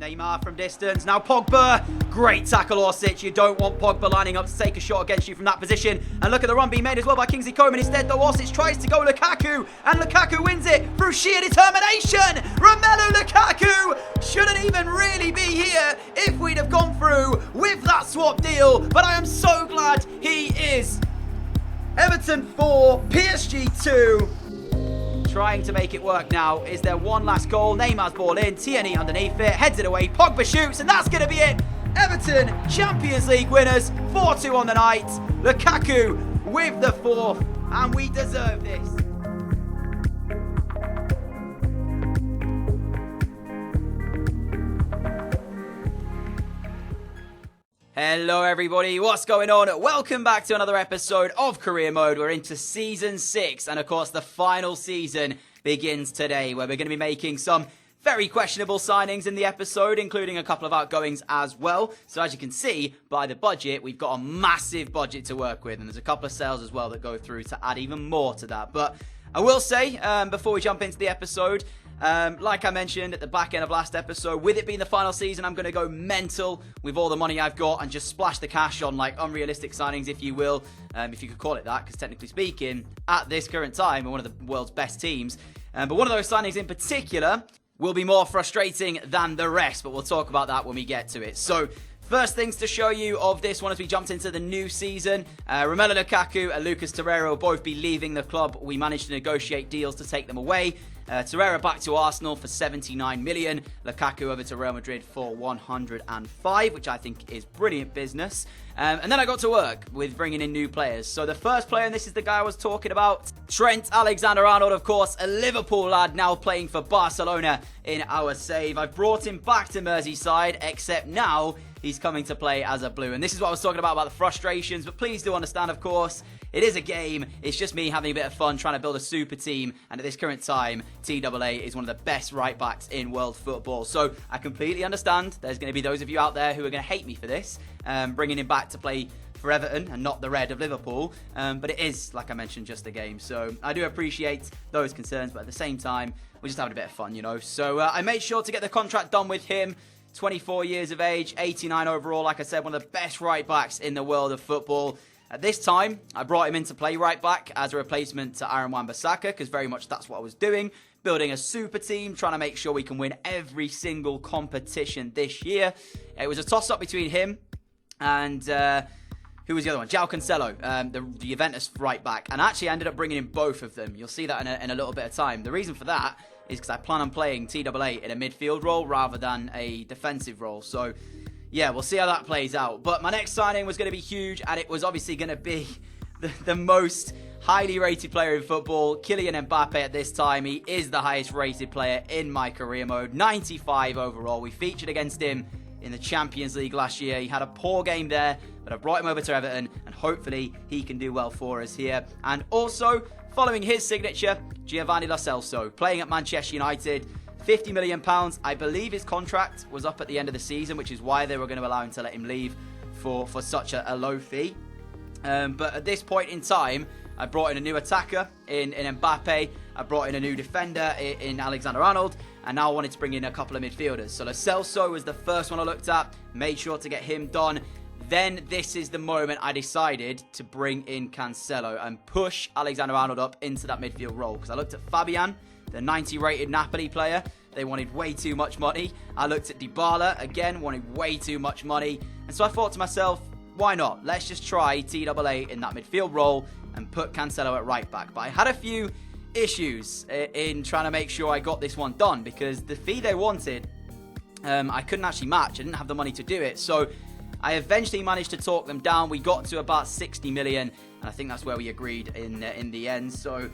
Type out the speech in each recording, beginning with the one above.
Neymar from distance. Now Pogba. Great tackle, Orsic. You don't want Pogba lining up to take a shot against you from that position. And look at the run being made as well by Kingsley Coman. Instead, though, Orsic tries to go Lukaku. And Lukaku wins it through sheer determination. Romelu Lukaku shouldn't even really be here if we'd have gone through with that swap deal. But I am so glad he is. Everton 4, PSG 2. Trying to make it work now. Is there one last goal? Neymar's ball in. Tierney underneath it. Heads it away. Pogba shoots. And that's going to be it. Everton, Champions League winners. 4-2 on the night. Lukaku with the fourth. And we deserve this. Hello everybody, what's going on? Welcome back to another episode of Career Mode. We're into Season 6 and of course the final season begins today where we're going to be making some very questionable signings in the episode, including a couple of outgoings as well. So as you can see by the budget, we've got a massive budget to work with and there's a couple of sales as well that go through to add even more to that. But I will say, before we jump into the episode, like I mentioned at the back end of last episode, with it being the final season, I'm going to go mental with all the money I've got and just splash the cash on like unrealistic signings, if you will, if you could call it that, because technically speaking, at this current time, we're one of the world's best teams. But one of those signings in particular will be more frustrating than the rest, but we'll talk about that when we get to it. So, first things to show you of this one as we jumped into the new season. Romelu Lukaku and Lucas Torreira will both be leaving the club. We managed to negotiate deals to take them away. Torreira back to Arsenal for 79 million. Lukaku over to Real Madrid for 105, which I think is brilliant business. And then I got to work with bringing in new players. So the first player, and this is the guy I was talking about, Trent Alexander-Arnold, of course, a Liverpool lad now playing for Barcelona in our save. I've brought him back to Merseyside, except now he's coming to play as a Blue. And this is what I was talking about the frustrations. But please do understand, of course, it is a game. It's just me having a bit of fun trying to build a super team. And at this current time, TAA is one of the best right backs in world football. So I completely understand. There's going to be those of you out there who are going to hate me for this, bringing him back to play for Everton and not the Red of Liverpool. But it is, like I mentioned, just a game. So I do appreciate those concerns. But at the same time, we're just having a bit of fun, you know. So I made sure to get the contract done with him. 24 years of age, 89 overall. Like I said, one of the best right backs in the world of football. At this time, I brought him in to play right back as a replacement to Aaron Wan-Bissaka, because very much that's what I was doing. Building a super team, trying to make sure we can win every single competition this year. It was a toss-up between him and who was the other one? João Cancelo, the Juventus right back. And actually, I ended up bringing in both of them. You'll see that in a little bit of time. The reason for that is because I plan on playing TAA in a midfield role rather than a defensive role. So, yeah, we'll see how that plays out. But my next signing was going to be huge, and it was obviously going to be the most highly rated player in football, Kylian Mbappe at this time. He is the highest rated player in my career mode, 95 overall. We featured against him in the Champions League last year. He had a poor game there, but I brought him over to Everton, and hopefully he can do well for us here. And also, following his signature, Giovanni Lo Celso, playing at Manchester United, £50 million. I believe his contract was up at the end of the season, which is why they were going to allow him to let him leave for such a low fee. But at this point in time, I brought in a new attacker in Mbappe. I brought in a new defender in Alexander-Arnold. And now I wanted to bring in a couple of midfielders. So Lo Celso was the first one I looked at. Made sure to get him done. Then this is the moment I decided to bring in Cancelo and push Alexander-Arnold up into that midfield role. Because I looked at Fabian, the 90 rated Napoli player. They wanted way too much money. I looked at Dybala, again, wanted way too much money. And so I thought to myself, why not? Let's just try TAA in that midfield role and put Cancelo at right back. But I had a few issues in trying to make sure I got this one done, because the fee they wanted, I couldn't actually match. I didn't have the money to do it. So I eventually managed to talk them down. We got to about 60 million, and I think that's where we agreed in the end. So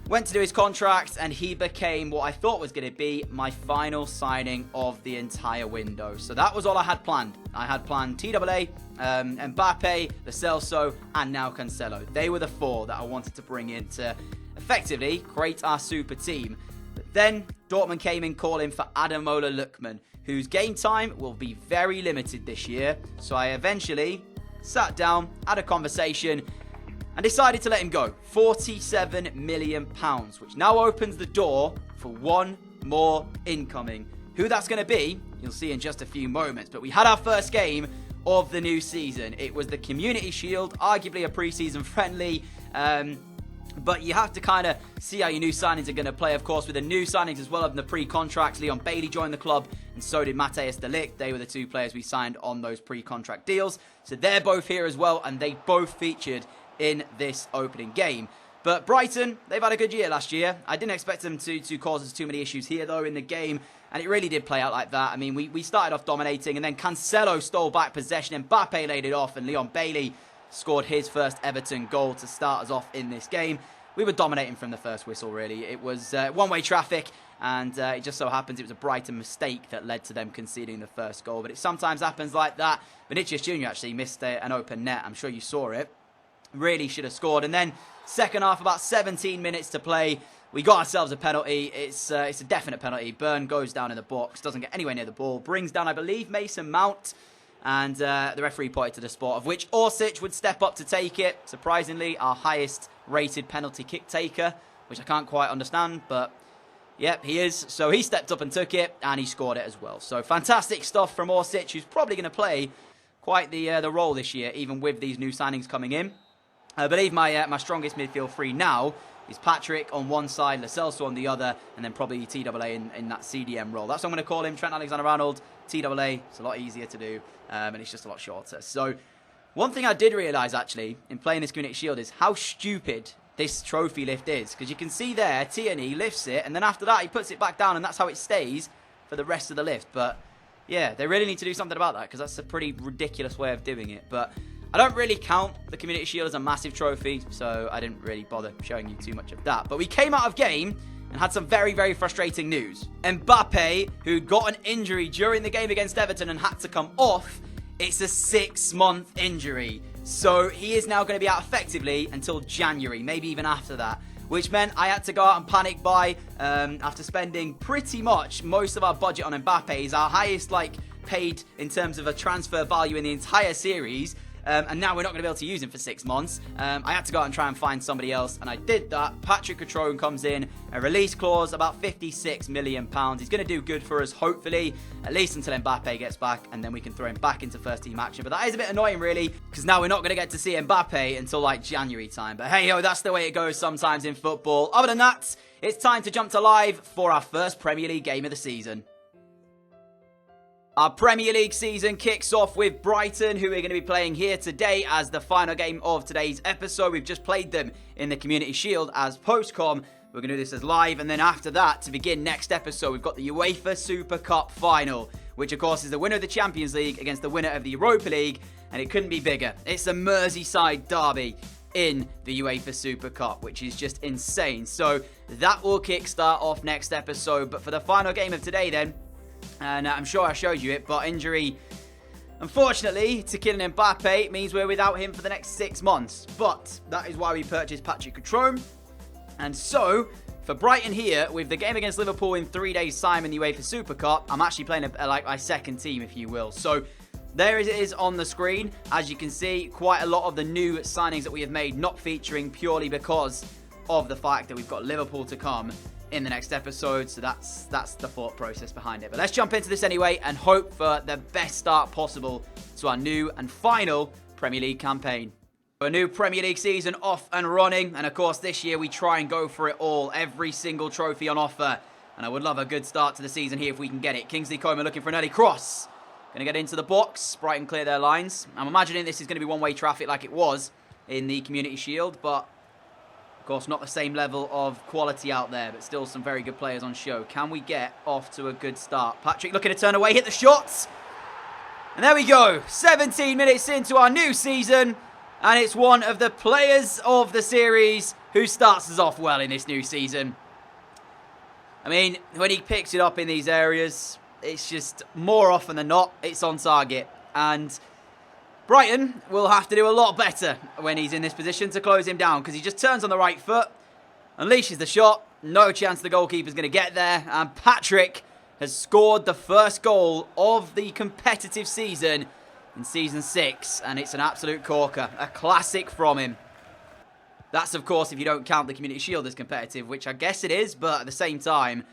went to do his contract, and he became what I thought was going to be my final signing of the entire window. So that was all I had planned. I had planned TAA, Mbappe, Lo Celso, and now Cancelo. They were the four that I wanted to bring in to effectively create our super team. But then Dortmund came in calling for Ademola Lookman, whose game time will be very limited this year. So I eventually sat down, had a conversation, and decided to let him go. £47 million, which now opens the door for one more incoming. Who that's going to be, you'll see in just a few moments. But we had our first game of the new season. It was the Community Shield, arguably a pre-season friendly. But you have to kind of see how your new signings are going to play. Of course, with the new signings as well as the pre-contracts, Leon Bailey joined the club, and so did Matthijs de Ligt. They were the two players we signed on those pre-contract deals. So they're both here as well, and they both featured in this opening game. But Brighton, they've had a good year last year. I didn't expect them to cause us too many issues here, though, in the game. And it really did play out like that. I mean, we started off dominating, and then Cancelo stole back possession. Mbappe laid it off, and Leon Bailey scored his first Everton goal to start us off in this game. We were dominating from the first whistle, really. It was one-way traffic, and it just so happens it was a Brighton mistake that led to them conceding the first goal. But it sometimes happens like that. Vinicius Jr. actually missed an open net. I'm sure you saw it. Really should have scored. And then second half, about 17 minutes to play, we got ourselves a penalty. It's a definite penalty. Burn goes down in the box, doesn't get anywhere near the ball, brings down, I believe, Mason Mount. And the referee pointed to the spot, of which Orsic would step up to take it. Surprisingly, our highest rated penalty kick taker, which I can't quite understand, but yep, he is. So he stepped up and took it, and he scored it as well. So fantastic stuff from Orsic, who's probably going to play quite the role this year, even with these new signings coming in. I believe my strongest midfield three now is Patrick on one side, Lo Celso on the other, and then probably TAA in that CDM role. That's what I'm going to call him, Trent Alexander-Arnold. TAA, it's a lot easier to do, and it's just a lot shorter. So one thing I did realise, actually, in playing this Community Shield is how stupid this trophy lift is. Because you can see there, Tierney lifts it, and then after that, he puts it back down, and that's how it stays for the rest of the lift. But yeah, they really need to do something about that, because that's a pretty ridiculous way of doing it. But I don't really count the Community Shield as a massive trophy, so I didn't really bother showing you too much of that. But we came out of game and had some very, very frustrating news. Mbappe, who got an injury during the game against Everton and had to come off, it's a 6-month injury. So he is now going to be out effectively until January, maybe even after that. Which meant I had to go out and panic buy after spending pretty much most of our budget on Mbappe. He's our highest paid in terms of a transfer value in the entire series. And now we're not going to be able to use him for 6 months. I had to go out and try and find somebody else, and I did that. Patrick Catrone comes in, a release clause, about £56 million. He's going to do good for us, hopefully, at least until Mbappe gets back, and then we can throw him back into first team action. But that is a bit annoying, really, because now we're not going to get to see Mbappe until January time. But hey, that's the way it goes sometimes in football. Other than that, it's time to jump to live for our first Premier League game of the season. Our Premier League season kicks off with Brighton, who we're going to be playing here today as the final game of today's episode. We've just played them in the Community Shield as post-com. We're going to do this as live, and then after that, to begin next episode, we've got the UEFA Super Cup final, which of course is the winner of the Champions League against the winner of the Europa League, and it couldn't be bigger. It's a Merseyside derby in the UEFA Super Cup, which is just insane. So that will kickstart off next episode, but for the final game of today then, and I'm sure I showed you it, but injury, unfortunately, to Kylian Mbappe means we're without him for the next 6 months. But that is why we purchased Patrick Catrone. And so, for Brighton here, with the game against Liverpool in 3 days' time in the UEFA Super Cup, I'm actually playing my second team, if you will. So there it is on the screen. As you can see, quite a lot of the new signings that we have made not featuring purely because of the fact that we've got Liverpool to come in the next episode, so that's the thought process behind it. But let's jump into this anyway and hope for the best start possible to our new and final Premier League campaign. A new Premier League season off and running, and of course this year we try and go for it all, every single trophy on offer, and I would love a good start to the season here if we can get it. Kingsley Coman looking for an early cross, going to get into the box. Brighton clear their lines. I'm imagining this is going to be one-way traffic like it was in the Community Shield, but of course, not the same level of quality out there, but still some very good players on show. Can we get off to a good start? Patrick looking to turn away, hit the shots. And there we go. 17 minutes into our new season. And it's one of the players of the series who starts us off well in this new season. I mean, when he picks it up in these areas, it's just more often than not, it's on target. And Brighton will have to do a lot better when he's in this position to close him down, because he just turns on the right foot, unleashes the shot, no chance the goalkeeper's going to get there, and Patrick has scored the first goal of the competitive season in Season 6, and it's an absolute corker, a classic from him. That's, of course, if you don't count the Community Shield as competitive, which I guess it is, but at the same time,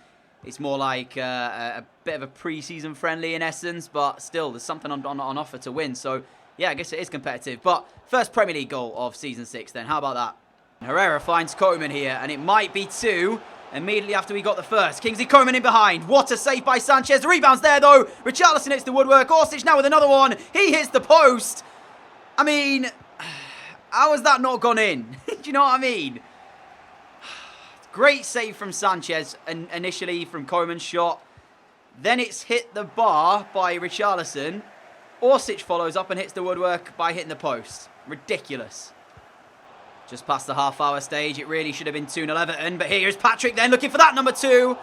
It's more like a bit of a pre-season friendly in essence, but still, there's something on offer to win. So, yeah, I guess it is competitive. But first Premier League goal of Season 6 then. How about that? Herrera finds Koeman here, and it might be 2 immediately after we got the first. Kingsley Coman in behind. What a save by Sanchez. The rebound's there, though. Richarlison hits the woodwork. Orsic now with another one. He hits the post. I mean, how has that not gone in? Do you know what I mean? Great save from Sanchez initially from Koeman's shot. Then it's hit the bar by Richarlison. Orsic follows up and hits the woodwork by hitting the post. Ridiculous. Just past the half-hour stage. It really should have been 2-0 Everton. But here's Patrick then looking for that number 2.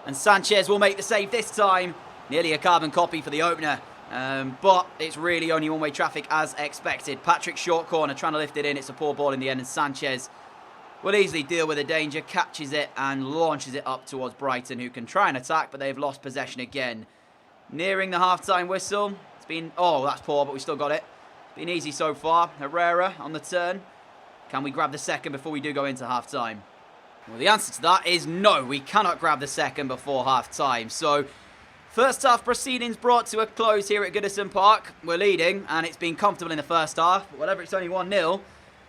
And Sanchez will make the save this time. Nearly a carbon copy for the opener. But it's really only one-way traffic as expected. Patrick short corner trying to lift it in. It's a poor ball in the end. And Sanchez will easily deal with the danger. Catches it and launches it up towards Brighton, who can try and attack. But they've lost possession again. Nearing the half-time whistle. It's been... Oh, that's poor, but we still got it. It's been easy so far. Herrera on the turn. Can we grab the second before we do go into half-time? Well, the answer to that is no. We cannot grab the second before half-time. So, first half proceedings brought to a close here at Goodison Park. We're leading, and it's been comfortable in the first half. But whatever, it's only 1-0.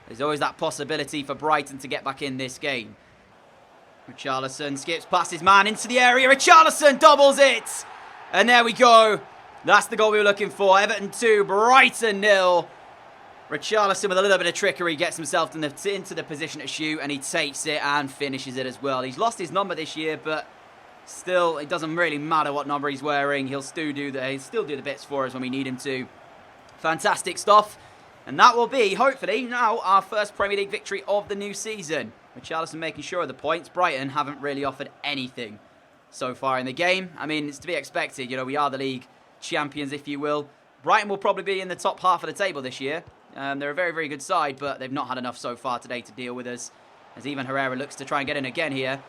There's always that possibility for Brighton to get back in this game. Richarlison skips past his man into the area. Richarlison doubles it! And there we go. That's the goal we were looking for. Everton 2, Brighton 0. Richarlison with a little bit of trickery gets himself into the position to shoot, and he takes it and finishes it as well. He's lost his number this year, but still, it doesn't really matter what number he's wearing. He'll still do the bits for us when we need him to. Fantastic stuff. And that will be, hopefully, now our first Premier League victory of the new season. Richarlison making sure of the points. Brighton haven't really offered anything so far in the game. I mean, it's to be expected. You know, we are the league champions, if you will. Brighton will probably be in the top half of the table this year. They're a very, very good side, but they've not had enough so far today to deal with us. As even Herrera looks to try and get in again here.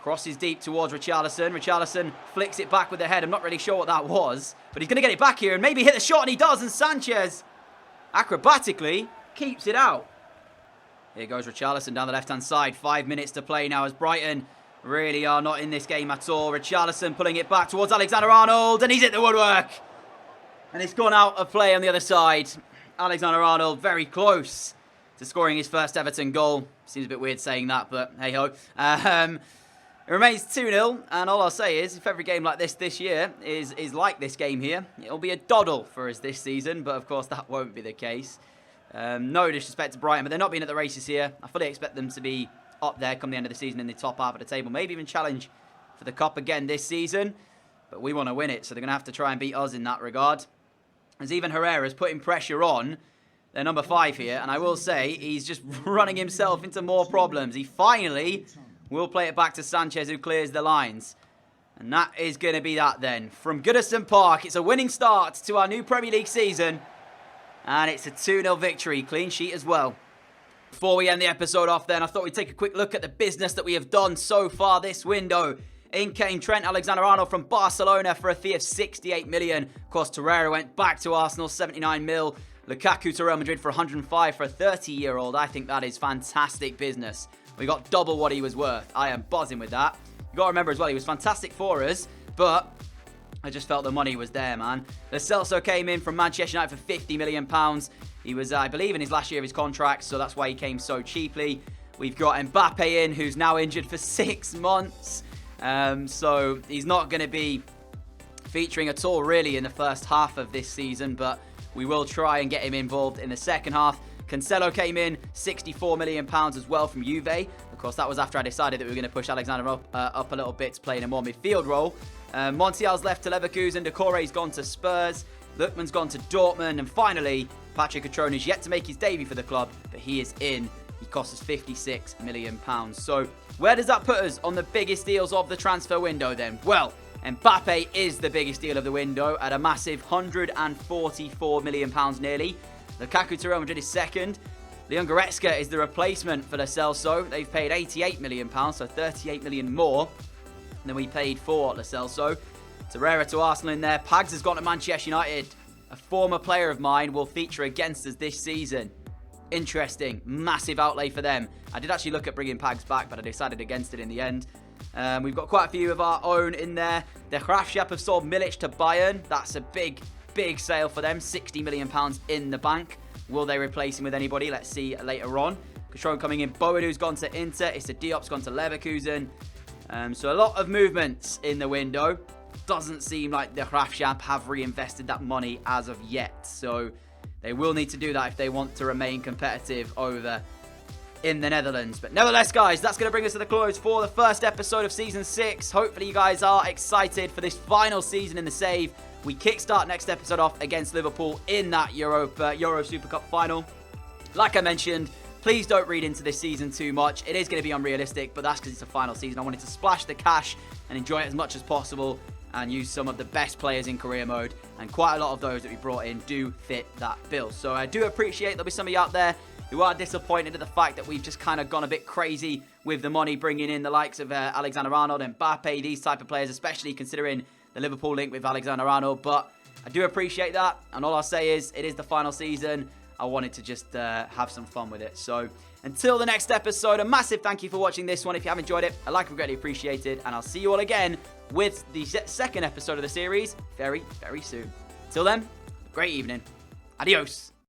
Crosses deep towards Richarlison. Richarlison flicks it back with the head. I'm not really sure what that was, but he's going to get it back here and maybe hit the shot, and he does, and Sanchez acrobatically keeps it out. Here goes Richarlison down the left-hand side. 5 minutes to play now as Brighton really are not in this game at all. Richarlison pulling it back towards Alexander-Arnold, and he's hit the woodwork. And it's gone out of play on the other side. Alexander-Arnold very close to scoring his first Everton goal. Seems a bit weird saying that, but hey-ho. It remains 2-0, and all I'll say is, if every game like this year is like this game here, it'll be a doddle for us this season, but of course that won't be the case. No disrespect to Brighton, but they're not being at the races here. I fully expect them to be up there come the end of the season in the top half of the table, maybe even challenge for the Cup again this season, but we want to win it, so they're going to have to try and beat us in that regard. As even Herrera's putting pressure on their number 5 here, and I will say he's just running himself into more problems. He finally will play it back to Sanchez, who clears the lines. And that is going to be that then. From Goodison Park, it's a winning start to our new Premier League season. And it's a 2-0 victory, clean sheet as well. Before we end the episode off then, I thought we'd take a quick look at the business that we have done so far this window. In came Trent Alexander-Arnold from Barcelona for a fee of 68 million. Of course, Torreira went back to Arsenal, 79 mil. Lukaku to Real Madrid for 105 for a 30-year-old. I think that is fantastic business. We got double what he was worth. I am buzzing with that. You got to remember as well, he was fantastic for us, but I just felt the money was there, man. Lo Celso came in from Manchester United for £50 million. He was, I believe, in his last year of his contract, so that's why he came so cheaply. We've got Mbappe in, who's now injured for 6 months. So he's not going to be featuring at all really in the first half of this season, but we will try and get him involved in the second half. Cancelo came in, £64 million as well from Juve. Of course, that was after I decided that we were going to push Alexander up a little bit to play in a more midfield role. Montiel's left to Leverkusen, Decore's gone to Spurs, Lookman's gone to Dortmund, and finally, Patrick Cutrone is yet to make his debut for the club, but he is in. He cost us £56 million. So where does that put us on the biggest deals of the transfer window then? Well, Mbappe is the biggest deal of the window at a massive £144 million nearly. Lukaku to Real Madrid is second. Leon Goretzka is the replacement for Lo Celso. They've paid £88 million, so £38 million more than we paid for Lo Celso. Torreira to Arsenal in there. Pags has gone to Manchester United. A former player of mine will feature against us this season. Interesting. Massive outlay for them. I did actually look at bringing Pags back, but I decided against it in the end. We've got quite a few of our own in there. The Graafschap have sold Milic to Bayern. That's a big sale for them. £60 million in the bank. Will they replace him with anybody? Let's see later on. Kashron coming in. Boadou's gone to Inter. Issa Diop's gone to Leverkusen. So a lot of movements in the window. Doesn't seem like the Graafschap have reinvested that money as of yet. So they will need to do that if they want to remain competitive over in the Netherlands. But nevertheless, guys, that's going to bring us to the close for the first episode of Season 6. Hopefully you guys are excited for this final season in the save. We kickstart next episode off against Liverpool in that Euro Super Cup final. Like I mentioned, please don't read into this season too much. It is going to be unrealistic, but that's because it's a final season. I wanted to splash the cash and enjoy it as much as possible and use some of the best players in career mode. And quite a lot of those that we brought in do fit that bill. So I do appreciate there'll be some of you out there who are disappointed at the fact that we've just kind of gone a bit crazy with the money, bringing in the likes of Alexander-Arnold and Mbappe, these type of players, especially considering the Liverpool link with Alexander-Arnold. But I do appreciate that, and all I'll say is it is the final season. I wanted to just have some fun with it. So until the next episode, a massive thank you for watching this one. If you have enjoyed it, a like would be greatly appreciated, and I'll see you all again with the second episode of the series very, very soon. Till then, great evening. Adios.